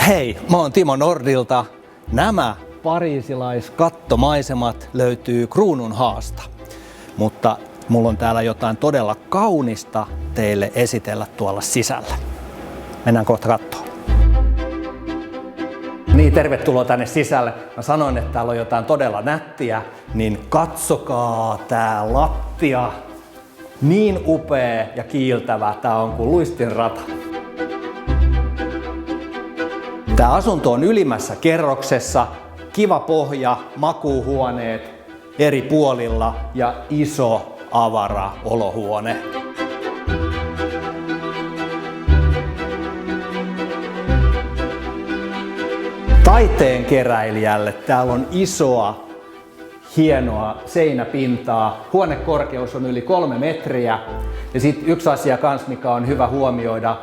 Hei, mä oon Timo Nordilta. Nämä pariisilaiskattomaisemat löytyy Kruununhaasta. Mutta mulla on täällä jotain todella kaunista teille esitellä tuolla sisällä. Mennään kohta katsomaan. Niin, tervetuloa tänne sisälle. Mä sanoin, että täällä on jotain todella nättiä, niin katsokaa tää lattia. Niin upea ja kiiltävä tää on kuin luistinrata. Tää asunto on ylimmässä kerroksessa, kiva pohja, makuuhuoneet eri puolilla ja iso avara olohuone. Taiteen keräilijälle täällä on isoa, hienoa seinäpintaa. Huonekorkeus on yli 3 metriä. Ja sitten yksi asia kans, mikä on hyvä huomioida,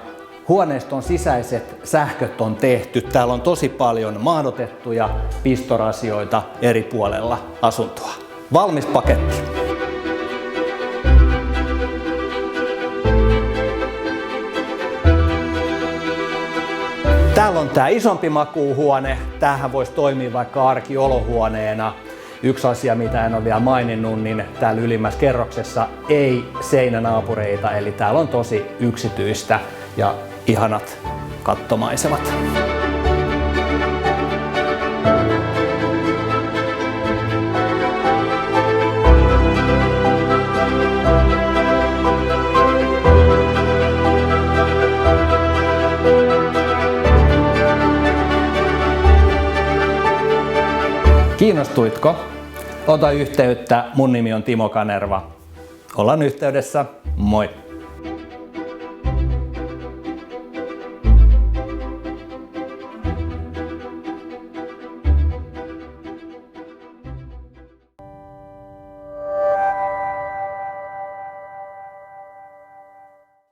huoneiston sisäiset sähköt on tehty. Täällä on tosi paljon mahdotettuja pistorasioita eri puolella asuntoa. Valmis paketti. Täällä on tää isompi makuuhuone. Tämähän voisi toimia vaikka arkiolohuoneena. Yksi asia, mitä en ole vielä maininnut, niin täällä ylimmässä kerroksessa ei seinänaapureita, eli täällä on tosi yksityistä ja ihanat kattomaisemat. Kiinnostuitko? Ota yhteyttä, mun nimi on Timo Kanerva. Ollaan yhteydessä, moi!